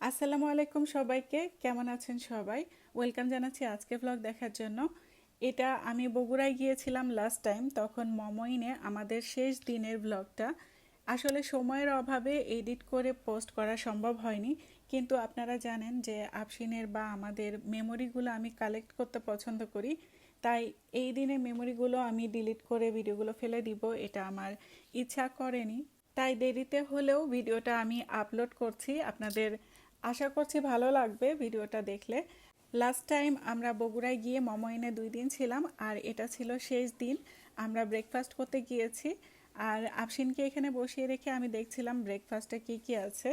আসসালামু আলাইকুম সবাইকে, কেমন আছেন সবাই? ওয়েলকাম জানাচ্ছি আজকে ব্লগ দেখার জন্য। এটা আমি বগুড়ায় গিয়েছিলাম লাস্ট টাইম, তখন মমইনে আমাদের শেষ দিনের ব্লগটা। আসলে সময়ের অভাবে এডিট করে পোস্ট করা সম্ভব হয়নি, কিন্তু আপনারা জানেন যে আফসিনের বা আমাদের মেমোরিগুলো আমি কালেক্ট করতে পছন্দ করি। তাই এই দিনের মেমোরিগুলো আমি ডিলিট করে ভিডিওগুলো ফেলে দিব, এটা আমার ইচ্ছা করেনি। তাই দেরিতে হলেও ভিডিওটা আমি আপলোড করছি আপনাদের। আশা করছি ভালো লাগবে ভিডিওটা দেখলে। লাস্ট টাইম আমরা বগুড়ায় গিয়ে মমইনে 2 দিন ছিলাম, আর এটা ছিল শেষ দিন। আমরা ব্রেকফাস্ট করতে গিয়েছি, আর আফসিনকে এখানে বসিয়ে রেখে আমি দেখছিলাম ব্রেকফাস্টে কি কি আছে।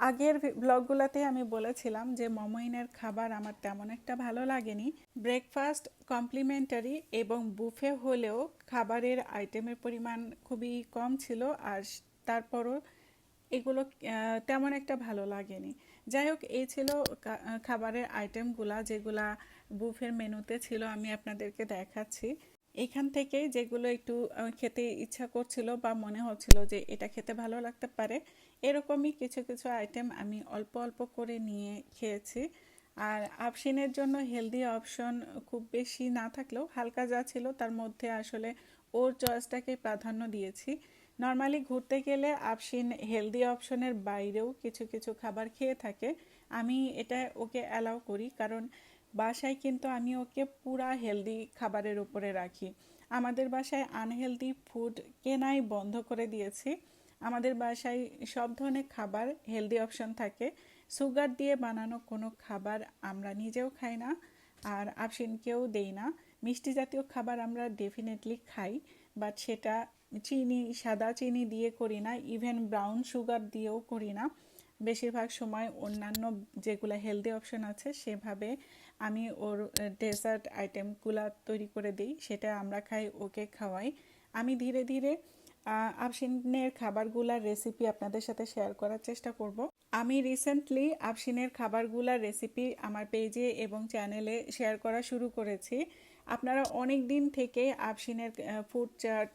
আগের ব্লগগুলোতে আমি বলেছিলাম যে মমইনের খাবার আমার তেমন একটা ভালো লাগেনি। ব্রেকফাস্ট কমপ্লিমেন্টারি এবং বুফে হলেও খাবারের আইটেমের পরিমাণ খুবই কম ছিল, আর তারপরও এগুলো তেমন একটা ভালো লাগেনি। যাই হোক, এই ছিল খাবারের আইটেমগুলা যেগুলা বুফের মেনুতে ছিল। আমি আপনাদেরকে দেখাচ্ছি। এখান থেকে যেগুলো একটু খেতে ইচ্ছা করছিল বা মনে হচ্ছিল যে এটা খেতে ভালো লাগতে পারে, এরকমই কিছু কিছু আইটেম আমি অল্প অল্প করে নিয়ে খেয়েছি। আর আফসিনের জন্য হেলদি অপশন খুব বেশি না থাকলেও হালকা যা ছিল তার মধ্যে আসলে ওর চয়েসটাকে প্রাধান্য দিয়েছি। নর্মালি ঘুরতে গেলে আফসিন হেলদি অপশনের বাইরেও কিছু কিছু খাবার খেয়ে থাকে। আমি এটা ওকে অ্যালাউ করি, কারণ বাসায় কিন্তু আমি ওকে পুরা হেলদি খাবারের উপরে রাখি। আমাদের বাসায় আনহেলদি ফুড কেনাই বন্ধ করে দিয়েছি। আমাদের বাসায় সব ধরনের খাবার হেলদি অপশন থাকে। সুগার দিয়ে বানানো কোনো খাবার আমরা নিজেও খাই না, আর আফসিনকেও দেই না। মিষ্টি জাতীয় খাবার আমরা ডেফিনেটলি খাই, বাট সেটা সাদা চিনি দিয়ে করি না, ইভেন ব্রাউন সুগার দিয়েও করি না। বেশিরভাগ সময় অন্যান্য যেগুলো হেলদি অপশন আছে সেভাবে আমি ওর ডেজার্ট আইটেমগুলো তৈরি করে দিই, সেটা আমরা খাই, ওকে খাওয়াই। আমি ধীরে ধীরে আফসিনের খাবারগুলার রেসিপি আপনাদের সাথে শেয়ার করার চেষ্টা করব। আমি রিসেন্টলি আফসিনের খাবারগুলার রেসিপি আমার পেজে এবং চ্যানেলে শেয়ার করা শুরু করেছি। আপনারা অনেক দিন থেকে আফসিনের ফুড চার্ট,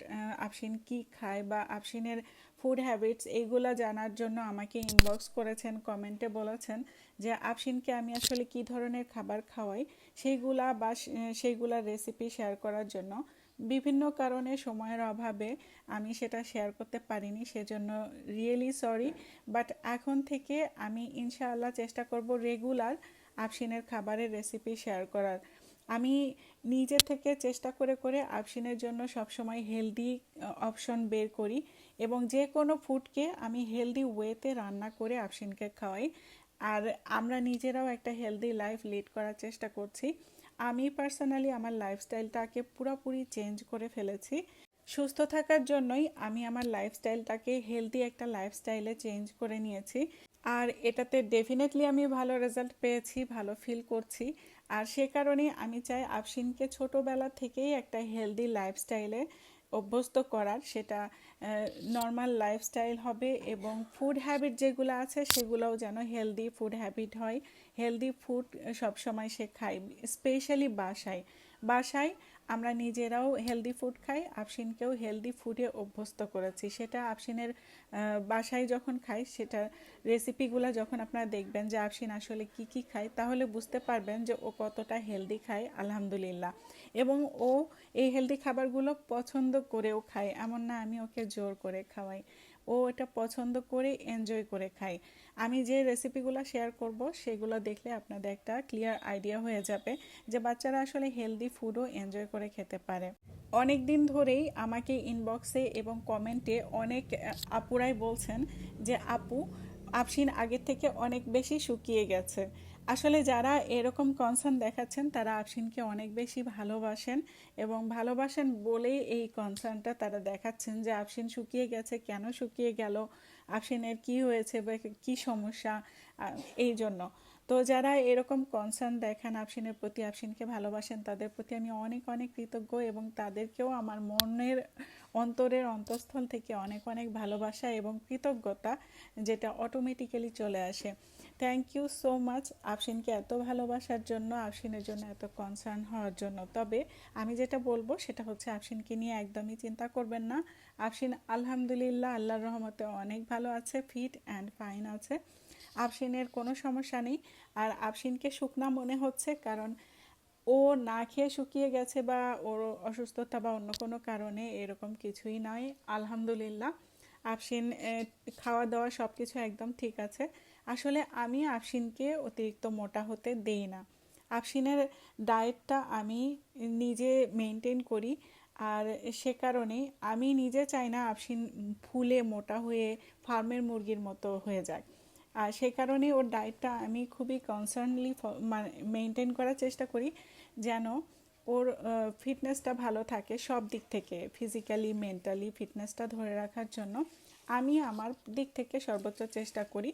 আফসিন কি খায় বা আফসিনের ফুড হ্যাবিটস এইগুলা জানার জন্য আমাকে ইনবক্স করেছেন, কমেন্টে বলেছেন যে আফসিনকে আমি আসলে কি ধরনের খাবার খাওয়াই সেইগুলা বা সেইগুলার রেসিপি শেয়ার করার জন্য। বিভিন্ন কারণে সময়ের অভাবে আমি সেটা শেয়ার করতে পারিনি, সেজন্য রিয়েলি সরি। বাট এখন থেকে আমি ইনশাআল্লাহ চেষ্টা করব রেগুলার আফসিনের খাবারের রেসিপি শেয়ার করার। আমি নিজে থেকে চেষ্টা করে করে আফসিনের জন্য সবসময় হেলদি অপশন বের করি, এবং যে কোনো ফুডকে আমি হেলদি ওয়েতে রান্না করে আফসিনকে খাওয়াই। আর আমরা নিজেরাও একটা হেলদি লাইফ লিড করার চেষ্টা করছি। আমি পার্সোনালি আমার লাইফস্টাইলটাকে পুরোপুরি চেঞ্জ করে ফেলেছি। সুস্থ থাকার জন্যই আমি আমার লাইফস্টাইলটাকে হেলদি একটা লাইফস্টাইলে চেঞ্জ করে নিয়েছি, আর এটাতে ডেফিনেটলি আমি ভালো রেজাল্ট পেয়েছি, ভালো ফিল করছি। আর সে কারণে আমি চাই আফসিনকে ছোটোবেলা থেকেই একটা হেলদি লাইফস্টাইলে অভ্যস্ত করার। সেটা নর্মাল লাইফস্টাইল হবে, এবং ফুড হ্যাবিট যেগুলো আছে সেগুলোও যেন হেলদি ফুড হ্যাবিট হয়। হেলদি ফুড সবসময় সে খায়, স্পেশালি বাসায়। বাসায় আমরা নিজেরাও হেলদি ফুড খাই, আফসিনকেও হেলদি ফুডে অভ্যস্ত করেছি। সেটা আফসিনের বাসায় যখন খাই, সেটা রেসিপিগুলো যখন আপনারা দেখবেন যে আফসিন আসলে কি কি খায়, তাহলে বুঝতে পারবেন যে ও কতটা হেলদি খায় আলহামদুলিল্লাহ। এবং ও এই হেলদি খাবারগুলো পছন্দ করেও খায়, এমন না আমি ওকে জোর করে খাওয়াই। ও এটা পছন্দ করে এনজয় করে খায়। আমি যে রেসিপিগুলো শেয়ার করব সেগুলো দেখলে আপনাদের একটা ক্লিয়ার আইডিয়া হয়ে যাবে যে বাচ্চারা আসলে হেলদি ফুডও এনজয় করে খেতে পারে। অনেক দিন ধরেই আমাকে ইনবক্সে এবং কমেন্টে অনেক আপুরাই বলছেন যে আপু, আফসিন আগের থেকে অনেক বেশি শুকিয়ে গেছে। আসলে যারা এরকম কনসার্ন দেখাচ্ছেন তারা আফসিনকে অনেক বেশি ভালোবাসেন, এবং ভালোবাসেন বলেই এই কনসার্নটা তারা দেখাচ্ছেন যে আফসিন শুকিয়ে গেছে, কেন শুকিয়ে গেল, আফসিনের কি হয়েছে বা কি সমস্যা, এই জন্য। তো যারা এরকম কনসার্ন দেখান আফসিনের প্রতি, আফসিনকে ভালোবাসেন, তাদের প্রতি আমি অনেক অনেক কৃতজ্ঞ, এবং তাদেরকেও আমার মনের অন্তরের অন্তঃস্থল থেকে অনেক অনেক ভালোবাসা এবং কৃতজ্ঞতা, যেটা অটোমেটিক্যালি চলে আসে। থ্যাংক ইউ সো মাচ আফসিনকে এত ভালোবাসার জন্য, আফসিনের জন্য এত কনসার্ন হওয়ার জন্য। তবে আমি যেটা বলবো সেটা হচ্ছে আফসিনকে নিয়ে একদমই চিন্তা করবেন না। আফসিন আলহামদুলিল্লাহ আল্লাহর রহমতে অনেক ভালো আছে, ফিট অ্যান্ড ফাইন আছে। আফসিনের কোনো সমস্যা নেই। আর আফসিনকে শুকনা মনে হচ্ছে কারণ ও না খেয়ে শুকিয়ে গেছে বা ওর অসুস্থতা বা অন্য কোনো কারণে, এরকম কিছুই নয় আলহামদুলিল্লাহ। আফসিন খাওয়া দাওয়া সব কিছু একদম ঠিক আছে। আসলে আমি আফসিনকে অতিরিক্ত মোটা হতে দেই না। আফসিনের ডায়েটটা আমি নিজে মেনটেন করি। আর সে কারণে আমি নিজে চাই না আফসিন ফুলে মোটা হয়ে ফার্মের মুরগির মতো হয়ে যায়। আর সেই কারণে ওর ডায়েটটা আমি খুবই কনসার্নলি মেনটেন করার চেষ্টা করি, যেন ওর ফিটনেসটা ভালো থাকে সব দিক থেকে, ফিজিক্যালি মেন্টালি ফিটনেসটা ধরে রাখার জন্য আমি আমার দিক থেকে সর্বোচ্চ চেষ্টা করি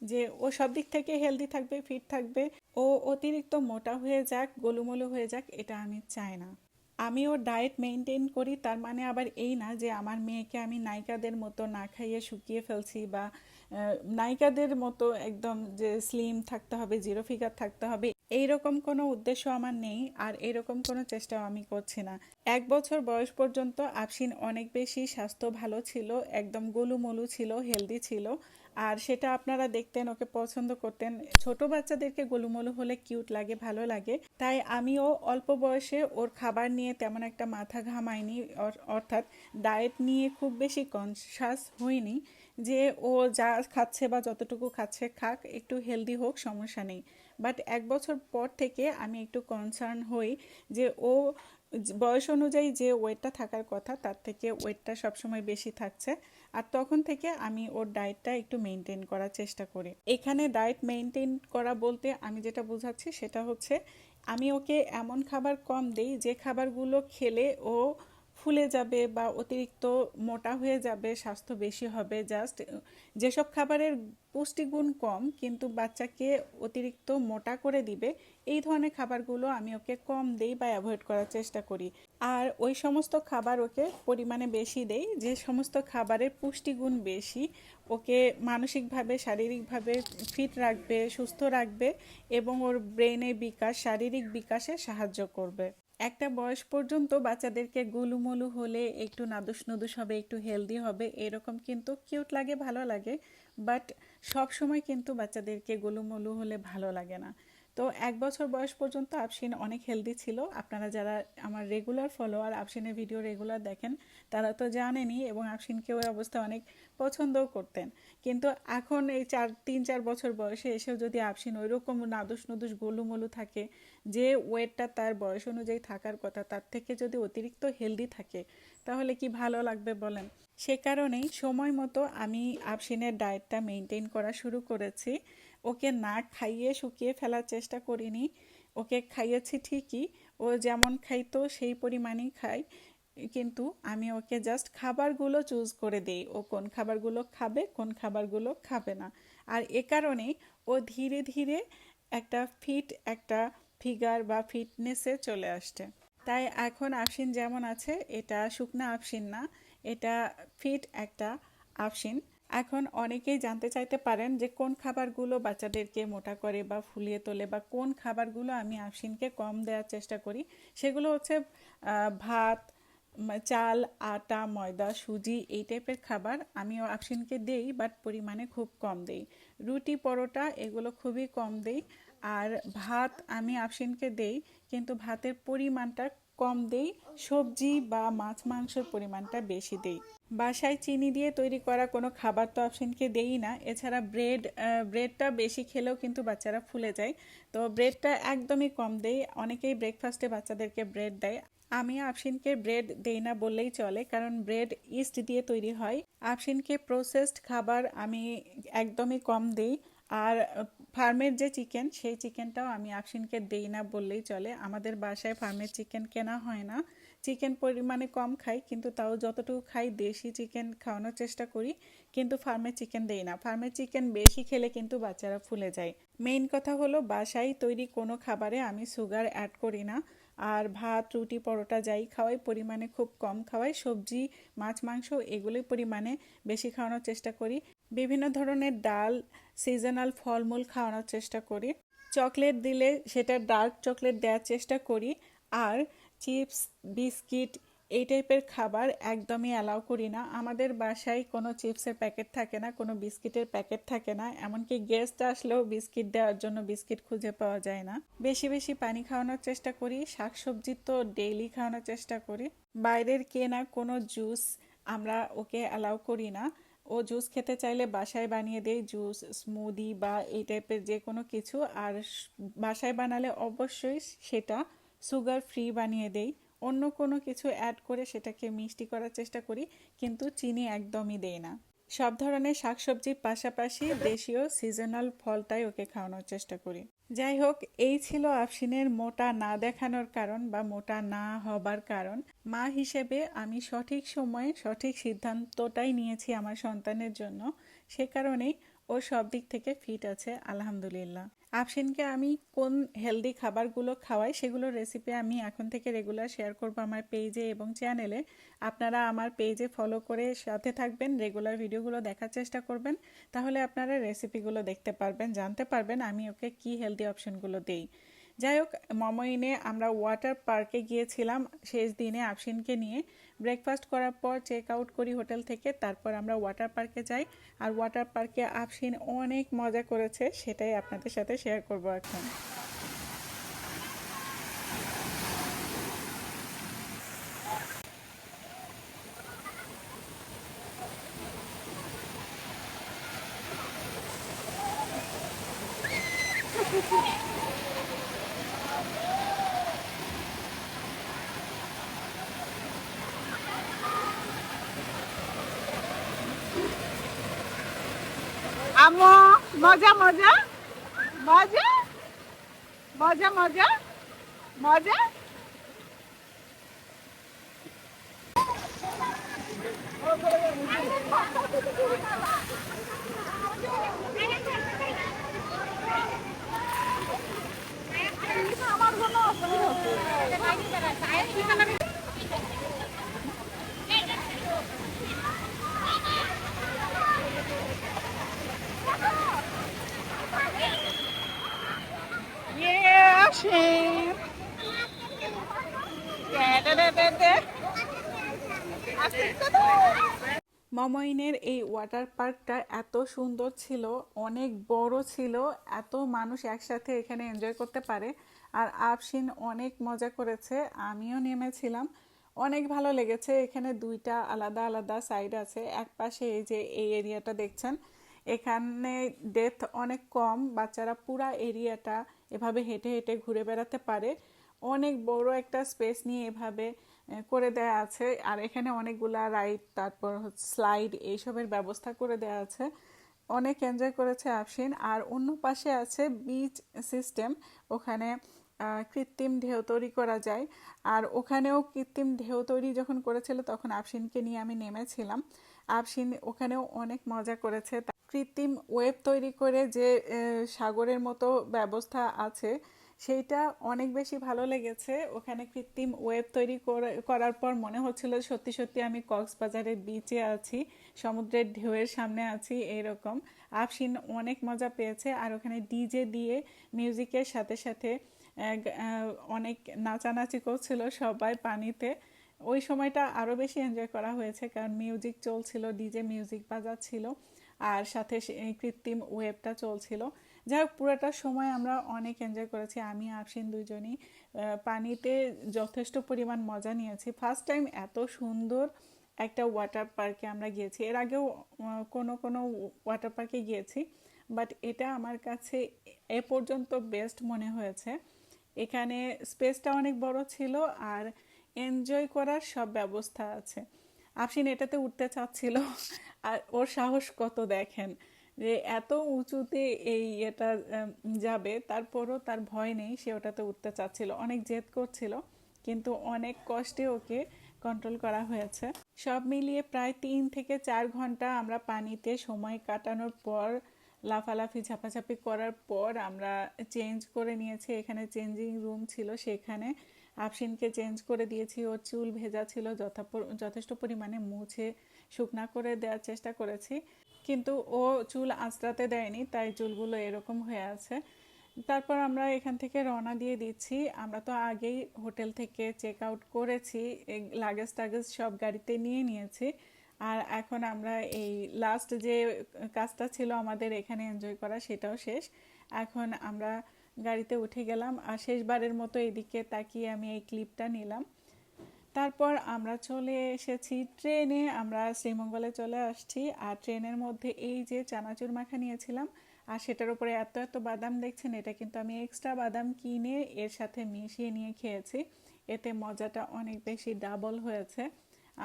যে ও সব দিক থেকে হেলদি থাকবে, ফিট থাকবে। ও অতিরিক্ত মোটা হয়ে যাক, গোলুমোলু হয়ে যাক, এটা আমি চাই না। আমি ওর ডায়েট মেনটেন করি, তার মানে আবার এই না যে আমার মেয়েকে আমি নায়িকাদের মতো না খাইয়ে শুকিয়ে ফেলছি, বা নায়িকাদের মতো একদম যে স্লিম থাকতে হবে, জিরো ফিগার থাকতে হবে, এইরকম কোনো উদ্দেশ্য আমার নেই। আর এরকম কোনো চেষ্টাও আমি করছি না। 1 বছর বয়স পর্যন্ত আফসিন অনেক বেশি স্বাস্থ্য ভালো ছিল, একদম গোলুমলু ছিল, হেলদি ছিল। আর সেটা আপনারা দেখতেন, ওকে পছন্দ করতেন। ছোট বাচ্চাদেরকে গোলুমলু হলে কিউট লাগে, ভালো লাগে। তাই আমিও অল্প বয়সে ওর খাবার নিয়ে তেমন একটা মাথা ঘামাইনি, অর্থাৎ ডায়েট নিয়ে খুব বেশি কনসাস হইনি যে ও যা খাচ্ছে বা যতটুকু খাচ্ছে খাক, একটু হেলদি হোক, সমস্যা নেই। বাট 1 বছর পর থেকে আমি একটু কনসার্ন হই যে ও বয়স অনুযায়ী যে ওয়েটটা থাকার কথা তার থেকে ওয়েটটা সবসময় বেশি থাকছে। আর তখন থেকে আমি ওর ডায়েটটা একটু মেনটেন করার চেষ্টা করি। এখানে ডায়েট মেনটেন করা বলতে আমি যেটা বোঝাচ্ছি সেটা হচ্ছে আমি ওকে এমন খাবার কম দেই যে খাবারগুলো খেলে ও ফুলে যাবে বা অতিরিক্ত মোটা হয়ে যাবে, স্বাস্থ্য বেশি হবে। জাস্ট যেসব খাবারের পুষ্টিগুণ কম কিন্তু বাচ্চাকে অতিরিক্ত মোটা করে দিবে, এই ধরনের খাবারগুলো আমি ওকে কম দেই বা অ্যাভয়েড করার চেষ্টা করি। আর ওই সমস্ত খাবার ওকে পরিমাণে বেশি দেই যে সমস্ত খাবারের পুষ্টিগুণ বেশি, ওকে মানসিকভাবে শারীরিকভাবে ফিট রাখবে, সুস্থ রাখবে এবং ওর ব্রেনের বিকাশ, শারীরিক বিকাশে সাহায্য করবে। একটা বয়স পর্যন্ত বাচ্চাদেরকে গোলুমলু হলে একটু নাদুস নুদুস হবে, একটু হেলদি হবে, এরকম কিন্তু কিউট লাগে, ভালো লাগে। বাট সব সময় কিন্তু বাচ্চাদেরকে গোলুমলু হলে ভালো লাগে না। তো 1 বছর বয়স পর্যন্ত আফসিন অনেক হেলদি ছিল। আপনারা যারা আমার রেগুলার ফলোয়ার, আফসিনের ভিডিও রেগুলার দেখেন, তারা তো জানেনই, এবং আফসিনকে ওই অবস্থা অনেক পছন্দও করতেন। কিন্তু এখন এই 3-4 বছর বয়সে এসেও যদি আফসিন ওই রকম নাদুস নুদুস গোলুমলু থাকে, যে ওয়েটটা তার বয়স অনুযায়ী থাকার কথা তার থেকে যদি অতিরিক্ত হেলদি থাকে, তাহলে কি ভালো লাগবে বলেন? সে কারণেই সময় মতো আমি আফসিনের ডায়েটটা মেনটেন করা শুরু করেছি। ওকে না খাইয়ে শুকিয়ে ফেলার চেষ্টা করিনি। ওকে খাইয়েছি ঠিকই, ও যেমন খাইতো সেই পরিমাণেই খাই, কিন্তু আমি ওকে জাস্ট খাবারগুলো চুজ করে দেই, ও কোন খাবারগুলো খাবে, কোন খাবারগুলো খাবে না। আর এ কারণেই ও ধীরে ধীরে একটা ফিট একটা ফিগার বা ফিটনেসে চলে আসছে। তাই এখন আফসিন যেমন আছে, এটা শুকনা আফসিন না, এটা ফিট একটা আফসিন। এখন অনেকেই জানতে চাইতে পারেন যে কোন খাবারগুলো বাচ্চাদেরকে মোটা করে বা ফুলিয়ে তোলে, বা কোন খাবারগুলো আমি আফসিনকে কম দেওয়ার চেষ্টা করি। সেগুলো হচ্ছে ভাত, চাল, আটা, ময়দা, সুজি, এই টাইপের খাবার আমি আফসিনকে দেই, বাট পরিমাণে খুব কম দেই। রুটি, পরোটা এগুলো খুবই কম দেই। আর ভাত আমি আফসিনকে দেই, কিন্তু ভাতের পরিমাণটা কম দেই, সবজি বা মাছ মাংসের পরিমাণটা বেশি দেই। বাসায় চিনি দিয়ে তৈরি করা কোনো খাবার তো আফসিনকে দেই না। এছাড়া ব্রেডটা বেশি খেলেও কিন্তু বাচ্চারা ফুলে যায়, তো ব্রেডটা একদমই কম দেই। অনেকেই ব্রেকফাস্টে বাচ্চাদেরকে ব্রেড দেয়, আমি আফসিনকে ব্রেড দেই না বললেই চলে, কারণ ব্রেড ইস্ট দিয়ে তৈরি হয়। আফসিনকে প্রসেসড খাবার আমি একদমই কম দেই। আর ফার্মের যে চিকেন, সেই চিকেনটাও আমি আফসিনকে দেই না বললেই চলে। আমাদের বাসায় ফার্মের চিকেন কেনা হয় না। চিকেন পরিমাণে কম খাই, কিন্তু তাও যতটুকু খাই দেশি চিকেন খাওয়ানোর চেষ্টা করি, কিন্তু ফার্মের চিকেন দেই না। ফার্মের চিকেন বেশি খেলে কিন্তু বাচ্চারা ফুলে যায়। মেইন কথা হলো বাসায় তৈরি কোনো খাবারে আমি সুগার অ্যাড করি না। আর ভাত, রুটি, পরোটা যাই খাওয়াই পরিমাণে খুব কম খাওয়াই। সবজি, মাছ, মাংস এগুলোই পরিমাণে বেশি খাওয়ানোর চেষ্টা করি। বিভিন্ন ধরনের ডাল, সিজনাল ফলমূল খাওয়ানোর চেষ্টা করি। চকলেট দিলে সেটা ডার্ক চকলেট দেওয়ার চেষ্টা করি। আর চিপস, বিস্কিট এই টাইপের খাবার একদমই অ্যালাউ করি না। আমাদের বাসায় কোনো চিপসের প্যাকেট থাকে না, কোনো বিস্কিটের প্যাকেট থাকে না, এমনকি গেস্ট আসলেও বিস্কিট দেওয়ার জন্য বিস্কিট খুঁজে পাওয়া যায় না। বেশি বেশি পানি খাওয়ানোর চেষ্টা করি, শাকসবজি তো ডেইলি খাওয়ানোর চেষ্টা করি। বাইরের কেনা কোনো জুস আমরা ওকে অ্যালাউ করি না। ও জুস খেতে চাইলে বাসায় বানিয়ে দেই, জুস, স্মুদি বা এই টাইপের যে কোনো কিছু। আর বাসায় বানালে অবশ্যই সেটা সুগার ফ্রি বানিয়ে দেই। অন্য কোনো কিছু অ্যাড করে সেটাকে মিষ্টি করার চেষ্টা করি, কিন্তু চিনি একদমই দেই না। সব ধরনের শাকসবজির পাশাপাশি দেশীয় সিজনাল ফলটাই ওকে খাওয়ানোর চেষ্টা করি। যাই হোক, এই ছিল আফসিনের মোটা না দেখানোর কারণ বা মোটা না হবার কারণ। মা হিসেবে আমি সঠিক সময়ে সঠিক সিদ্ধান্তটাই নিয়েছি আমার সন্তানের জন্য। সে কারণেই ও সব দিক থেকে ফিট আছে আলহামদুলিল্লাহ। আফসিনকে আমি কোন হেলদি খাবারগুলো খাওয়াই সেগুলোর রেসিপি আমি এখন থেকে রেগুলার শেয়ার করব আমার পেজে এবং চ্যানেলে। আপনারা আমার পেজে ফলো করে সাথে থাকবেন, রেগুলার ভিডিওগুলো দেখার চেষ্টা করবেন, তাহলে আপনারা রেসিপিগুলো দেখতে পারবেন, জানতে পারবেন আমি ওকে কি হেলদি অপশনগুলো দেই। যাই হোক, মমইনে আমরা ওয়াটার পার্কে গিয়েছিলাম শেষ দিনে আফসিনকে নিয়ে। ব্রেকফাস্ট করার পর চেক আউট করি হোটেল থেকে, তারপর আমরা ওয়াটার পার্কে যাই। আর ওয়াটার পার্কে আফসিন অনেক মজা করেছে, সেটাই আপনাদের সাথে শেয়ার করব এখন। আমো মজা মজা মজা মজা মজা মজা। আমার কোনো মমইনের এই ওয়াটার পার্কটা এত সুন্দর ছিল, অনেক বড় ছিল, এত মানুষ একসাথে এখানে এনজয় করতে পারে। আর আফসিন অনেক মজা করেছে, আমিও নেমেছিলাম, অনেক ভালো লেগেছে। এখানে দুইটা আলাদা আলাদা সাইড আছে। এক পাশে এই যে এই এরিয়াটা দেখছেন, এখানে ডেথ অনেক কম, বাচ্চারা পুরা এরিয়াটা এভাবে হেঁটে হেঁটে ঘুরে বেড়াতে পারে। অনেক বড় একটা স্পেস নিয়ে এভাবে করে দেয়া আছে। আর এখানে অনেকগুলা রাইড, তারপর স্লাইড, এইসবের ব্যবস্থা করে দেয়া আছে। অনেক এনজয় করেছে আফসিন। আর অন্য পাশে আছে বিচ সিস্টেম, ওখানে কৃত্রিম ঢেউ তৈরি করা যায়। আর ওখানেও কৃত্রিম ঢেউ তৈরি যখন করেছিল তখন আফসিনকে নিয়ে আমি নেমেছিলাম। আফসিন ওখানেও অনেক মজা করেছে। কৃত্রিম ওয়েব তৈরি করে যে সাগরের মতো ব্যবস্থা আছে, সেইটা অনেক বেশি ভালো লেগেছে। ওখানে কৃত্রিম ওয়েব তৈরি করার পর মনে হচ্ছিল সত্যি সত্যি আমি কক্সবাজারের বিচে আছি, সমুদ্রের ঢেউয়ের সামনে আছি এরকম। আফসিন অনেক মজা পেয়েছে। আর ওখানে ডিজে দিয়ে মিউজিকের সাথে সাথে অনেক নাচানাচি করছিল সবাই পানিতে। ওই সময়টা আরও বেশি এনজয় করা হয়েছে, কারণ মিউজিক চলছিল, ডিজে মিউজিক বাজাচ্ছিল, আর সাথে কৃত্রিম ওয়েবটা চলছিল। যাই হোক, পুরোটা সময় আমরা অনেক এনজয় করেছি। আমি আফসিন দুজনই পানিতে যথেষ্ট পরিমাণ মজা নিয়েছি। ফার্স্ট টাইম এত সুন্দর একটা ওয়াটার পার্কে আমরা গিয়েছি। এর আগেও কোনো কোনো ওয়াটার পার্কে গিয়েছি, বাট এটা আমার কাছে এ পর্যন্ত বেস্ট মনে হয়েছে। এখানে স্পেসটা অনেক বড় ছিল আর এনজয় করার সব ব্যবস্থা আছে। আফসিন এটাতে উঠতে চাচ্ছিল, আর ওর সাহস কত দেখেন, যে এত উঁচুতে এই এটা যাবে, তারপরও তার ভয় নেই, সে ওটাতে উঠতে চাচ্ছিল, অনেক জেদ করছিল, কিন্তু অনেক কষ্টে ওকে কন্ট্রোল করা হয়েছে। সব মিলিয়ে প্রায় 3 থেকে 4 ঘন্টা আমরা পানিতে সময় কাটানোর পর, লাফালাফি ঝাপাঝাপি করার পর আমরা চেঞ্জ করে নিয়েছি। এখানে চেঞ্জিং রুম ছিল, সেখানে আফসিনকে চেঞ্জ করে দিয়েছি। ওর চুল ভেজা ছিল, যথেষ্ট পরিমাণে মুছে শুকনা করে দেওয়ার চেষ্টা করেছি, কিন্তু ও চুল আঁচড়াতে দেয়নি, তাই চুলগুলো এরকম হয়ে আছে। তারপর আমরা এখান থেকে রওনা দিয়ে দিচ্ছি। আমরা তো আগেই হোটেল থেকে চেক আউট করেছি, লাগেজ টাগেজ সব গাড়িতে নিয়ে নিয়েছি। আর এখন আমরা এই লাস্ট যে কাজটা ছিল আমাদের এখানে এনজয় করা, সেটাও শেষ। এখন আমরা গাড়িতে উঠে গেলাম, আর শেষবারের মতো এদিকে তাকিয়ে আমি এই ক্লিপটা নিলাম। তারপর আমরা চলে এসেছি ট্রেনে, আমরা শ্রীমঙ্গলে চলে আসছি। আর ট্রেনের মধ্যে এই যে চানাচুর মাখা নিয়েছিলাম, আর সেটার উপরে এত এত বাদাম দেখছেন, এটা কিন্তু আমি এক্সট্রা বাদাম কিনে এর সাথে মিশিয়ে নিয়ে খেয়েছি। এতে মজাটা অনেক বেশি ডাবল হয়েছে।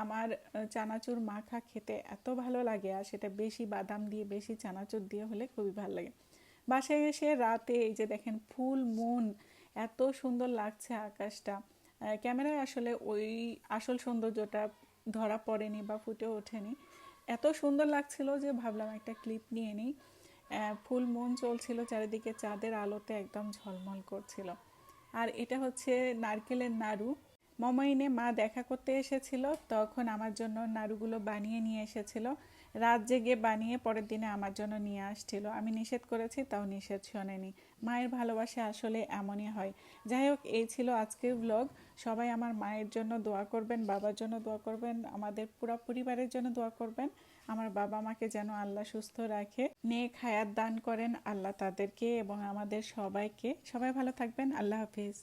আমার চানাচুর মাখা খেতে এত ভালো লাগে, আর সেটা বেশি বাদাম দিয়ে বেশি চানাচুর দিয়ে হলে খুবই ভালো লাগে। বাসায় এসে রাতে এই যে দেখেন ফুল মুন, এত সুন্দর লাগছে আকাশটা। ক্যামেরায় আসলে ওই আসল সৌন্দর্যটা ধরা পড়েনি বা ফুটে ওঠেনি। এত সুন্দর লাগছিল যে ভাবলাম একটা ক্লিপ নিয়ে নিই। ফুল মুন চলছিল চারিদিকে, চাঁদের আলোতে একদম ঝলমল করছিল। আর এটা হচ্ছে নারকেলের নাড়ু। মমইনে মা দেখা করতে এসেছিল, তখন আমার জন্য নাড়ুগুলো বানিয়ে নিয়ে এসেছিল। রাত জেগে বানিয়ে পরের দিনে আমার জন্য নিয়ে আসছিল। আমি নিষেধ করেছি, তাও নিষেধ শোনেনি। মায়ের ভালোবাসা আসলে এমনই হয়। যাই হোক, এই ছিল আজকের ব্লগ। সবাই আমার মায়ের জন্য দোয়া করবেন, বাবার জন্য দোয়া করবেন, আমাদের পুরো পরিবারের জন্য দোয়া করবেন। আমার বাবা মাকে যেন আল্লাহ সুস্থ রাখে, নেক হায়াত দান করেন আল্লাহ তাদেরকে এবং আমাদের সবাইকে। সবাই ভালো থাকবেন। আল্লাহ হাফিজ।